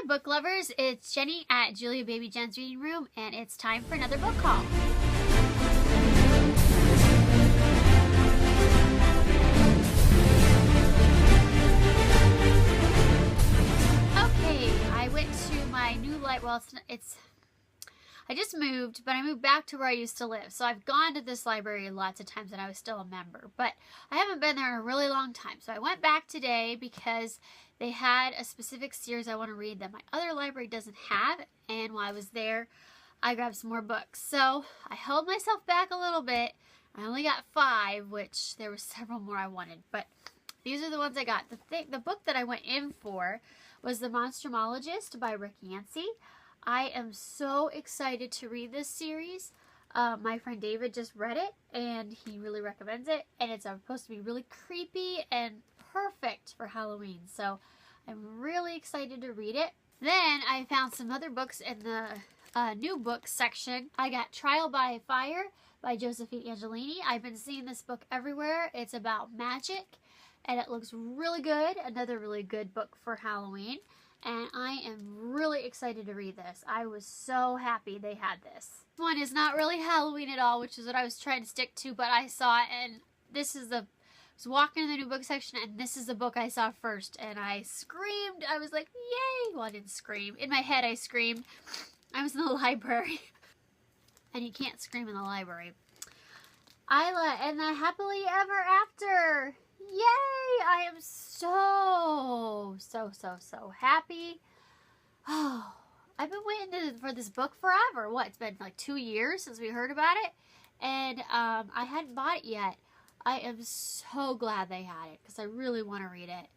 book lovers, it's Jenny at Julia Baby Jen's Reading Room, and it's time for another book haul. Okay, I went to my new library. Well, I just moved, but I moved back to where I used to live. So I've gone to this library lots of times and I was still a member, but I haven't been there in a really long time. So I went back today because they had a specific series I want to read that my other library doesn't have. And while I was there, I grabbed some more books. So I held myself back a little bit. I only got 5, which there were several more I wanted, but these are the ones I got. The book that I went in for was The Monstromologist by Rick Yancey. I am so excited to read this series. My friend David just read it and he really recommends it, and it's supposed to be really creepy and perfect for Halloween, so I'm really excited to read it. Then I found some other books in the new books section. I got Trial by Fire by Josephine Angelini. I've been seeing this book everywhere. It's about magic and it looks really good. Another really good book for Halloween. And I am really excited to read this. I was so happy they had this. This one is not really Halloween at all, which is what I was trying to stick to, but I saw it, and this is I was walking in the new book section, and this is the book I saw first, and I screamed. I was like, yay! Well, I didn't scream. In my head, I screamed. I was in the library, and you can't scream in the library. Isla and the Happily Ever After. Yay! I am so happy. Oh, I've been waiting for this book forever. What, it's been like 2 years since we heard about it, and I hadn't bought it yet. I am so glad they had it because I really want to read it.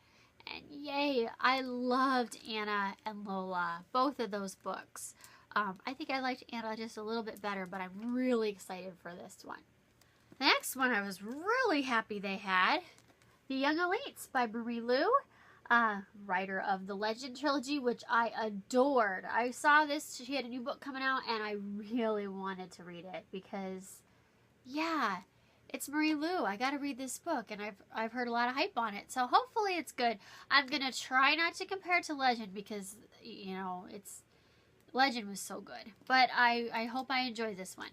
And yay, I loved Anna and Lola, both of those books. I think I liked Anna just a little bit better, but I'm really excited for this one. The next one I was really happy they had, The Young Elites by Marie Lu, writer of the Legend trilogy, which I adored. I saw this, she had a new book coming out, and I really wanted to read it because, yeah, it's Marie Lu. I gotta read this book, and I've heard a lot of hype on it, so hopefully it's good. I'm gonna try not to compare it to Legend because, you know, Legend was so good, but I hope I enjoy this one.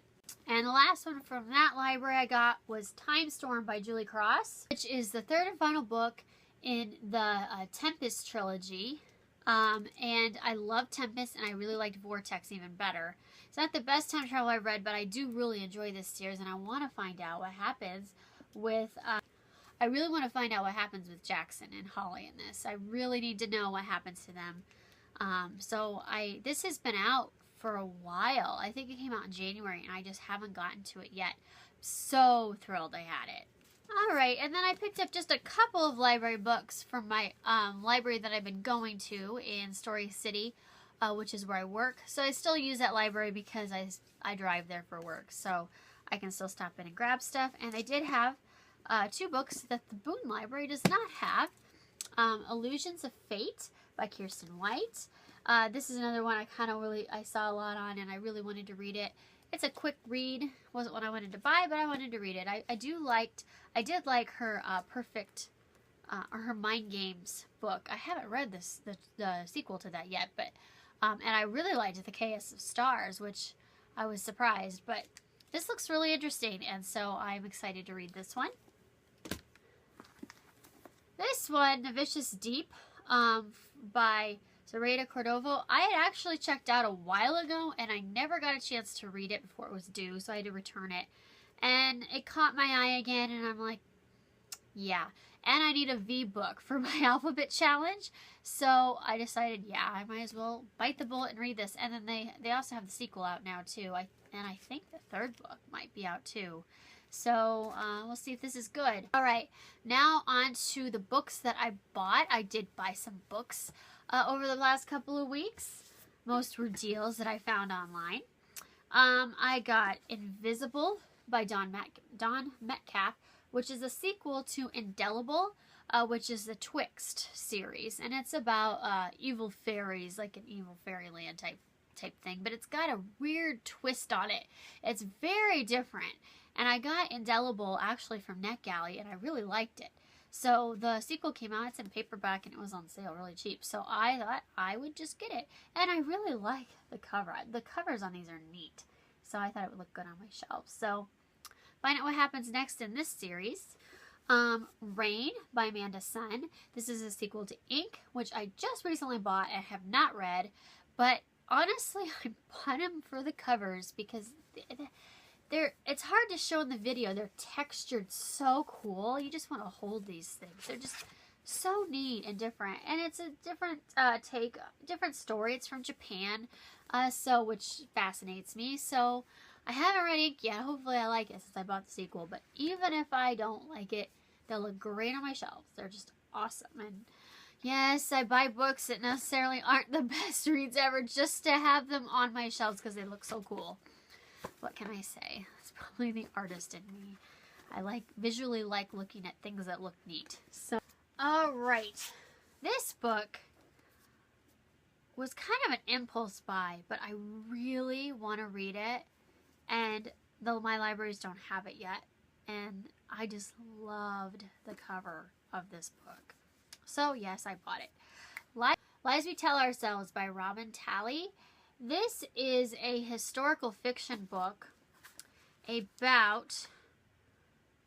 And the last one from that library I got was Time Storm by Julie Cross, which is the third and final book in the Tempest trilogy. And I love Tempest, and I really liked Vortex even better. It's not the best time travel I've read, but I do really enjoy this series, and I want to find out what happens with... I really want to find out what happens with Jackson and Holly in this. I really need to know what happens to them. This has been out for a while. I think it came out in January, and I just haven't gotten to it yet. So thrilled I had it. Alright, and then I picked up just a couple of library books from my library that I've been going to in Story City, which is where I work. So I still use that library because I drive there for work, so I can still stop in and grab stuff. And I did have 2 books that the Boone Library does not have. Illusions of Fate by Kirsten White. This is another one I saw a lot on, and I really wanted to read it. It's a quick read. Wasn't one I wanted to buy, but I wanted to read it. I did like her her Mind Games book. I haven't read the sequel to that yet, but and I really liked The Chaos of Stars, which I was surprised. But this looks really interesting, and so I'm excited to read this one. This one, The Vicious Deep, by Zoraida Cordova, I had actually checked out a while ago, and I never got a chance to read it before it was due, so I had to return it. And it caught my eye again, and I'm like, yeah. And I need a V-book for my alphabet challenge, so I decided, yeah, I might as well bite the bullet and read this. And then they also have the sequel out now, too. And I think the 3rd book might be out, too. So, we'll see if this is good. Alright, now on to the books that I bought. I did buy some books over the last couple of weeks. Most were deals that I found online. I got Invisible by Don Metcalf, which is a sequel to Indelible, which is the Twixt series. And it's about evil fairies, like an evil fairyland type thing. But it's got a weird twist on it. It's very different. And I got Indelible actually from NetGalley, and I really liked it. So the sequel came out. It's in paperback and it was on sale really cheap. So I thought I would just get it. And I really like the cover. The covers on these are neat. So I thought it would look good on my shelf. So find out what happens next in this series. Rain by Amanda Sun. This is a sequel to Ink, which I just recently bought and have not read. But honestly, I bought them for the covers because it's hard to show in the video. They're textured so cool. You just want to hold these things. They're just so neat and different. And it's a different different story. It's from Japan, which fascinates me. So I haven't read Ink yet. Hopefully I like it since I bought the sequel. But even if I don't like it, they'll look great on my shelves. They're just awesome. And yes, I buy books that necessarily aren't the best reads ever just to have them on my shelves because they look so cool. What can I say? It's probably the artist in me. I visually like looking at things that look neat. So, alright. This book was kind of an impulse buy, but I really want to read it. And though my libraries don't have it yet, and I just loved the cover of this book. So yes, I bought it. Lies We Tell Ourselves by Robin Talley. This is a historical fiction book about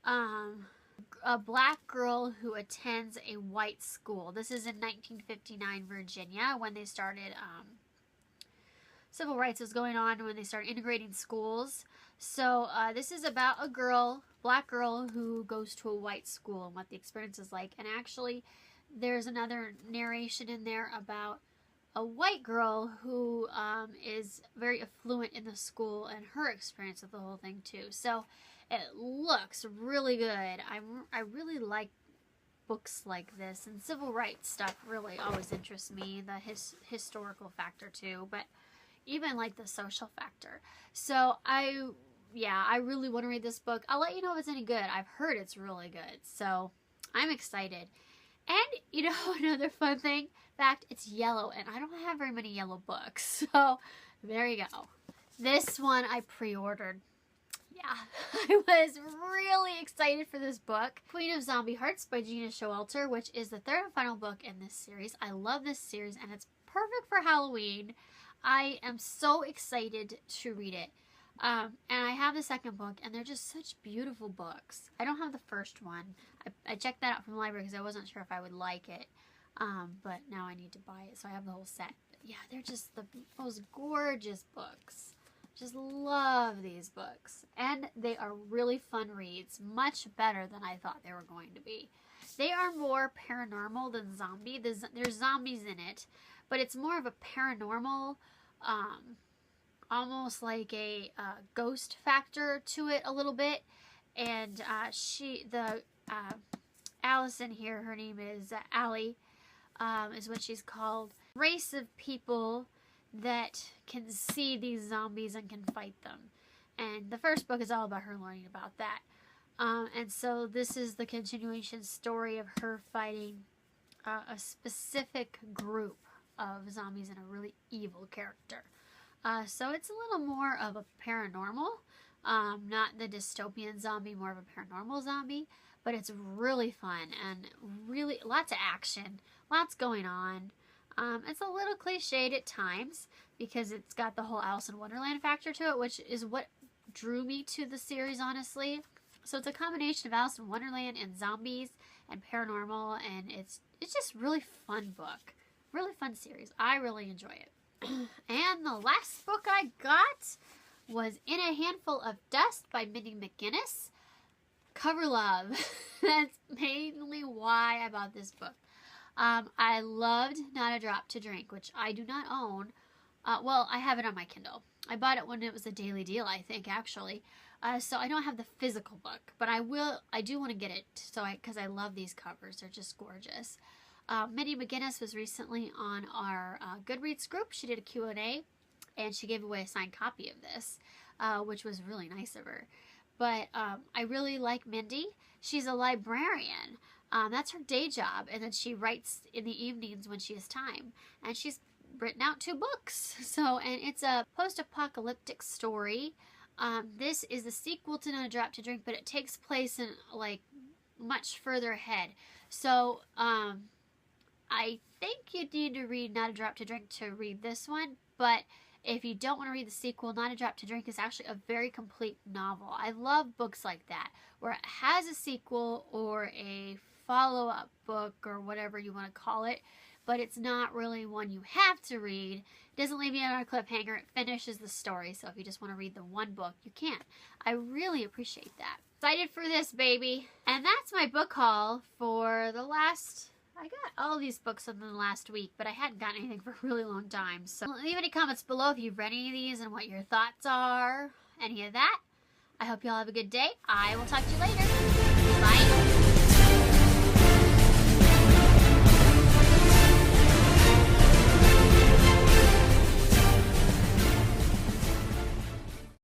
a black girl who attends a white school. This is in 1959 Virginia when they started civil rights was going on, when they started integrating schools. So this is about a black girl who goes to a white school and what the experience is like. And actually there's another narration in there about a white girl who is very affluent in the school and her experience of the whole thing too. So it looks really good. I really like books like this, and civil rights stuff really always interests me. The historical factor too, but even like the social factor. So I really want to read this book. I'll let you know if it's any good. I've heard it's really good, so I'm excited. And, you know, another fun fact, it's yellow, and I don't have very many yellow books, so there you go. This one I pre-ordered. Yeah, I was really excited for this book. Queen of Zombie Hearts by Gina Showalter, which is the third and final book in this series. I love this series, and it's perfect for Halloween. I am so excited to read it. And I have the second book, and they're just such beautiful books. I don't have the first one. I checked that out from the library because I wasn't sure if I would like it. But now I need to buy it, so I have the whole set. But yeah, they're just the most gorgeous books. Just love these books. And they are really fun reads. Much better than I thought they were going to be. They are more paranormal than zombie. There's zombies in it, but it's more of a paranormal, almost like a ghost factor to it a little bit. And Allison here, her name is Allie, is what she's called. Race of people that can see these zombies and can fight them. And the first book is all about her learning about that. And so this is the continuation story of her fighting a specific group of zombies and a really evil character. So it's a little more of a paranormal, not the dystopian zombie, more of a paranormal zombie, but it's really fun and really lots of action, lots going on. It's a little cliched at times because it's got the whole Alice in Wonderland factor to it, which is what drew me to the series, honestly. So it's a combination of Alice in Wonderland and zombies and paranormal, and it's just really fun book. Really fun series. I really enjoy it. And the last book I got was In a Handful of Dust by Mindy McGinnis. Cover love. That's mainly why I bought this book. I loved Not a Drop to Drink, which I do not own. Well, I have it on my Kindle. I bought it when it was a daily deal, I think, actually. So I don't have the physical book, but I do want to get it because I love these covers. They're just gorgeous. Mindy McGinnis was recently on our Goodreads group. She did a Q&A, and she gave away a signed copy of this, which was really nice of her. But I really like Mindy. She's a librarian. That's her day job, and then she writes in the evenings when she has time. And she's written out 2 books. And it's a post-apocalyptic story. This is the sequel to Not a Drop to Drink, but it takes place in like much further ahead. So, I think you need to read Not a Drop to Drink to read this one, but if you don't want to read the sequel, Not a Drop to Drink is actually a very complete novel. I love books like that, where it has a sequel or a follow-up book or whatever you want to call it, but it's not really one you have to read. It doesn't leave you on a cliffhanger. It finishes the story, so if you just want to read the one book, you can. I really appreciate that. Excited for this, baby. And that's my book haul for the last... I got all these books in the last week, but I hadn't gotten anything for a really long time. So leave any comments below if you've read any of these and what your thoughts are, any of that. I hope you all have a good day. I will talk to you later. Bye.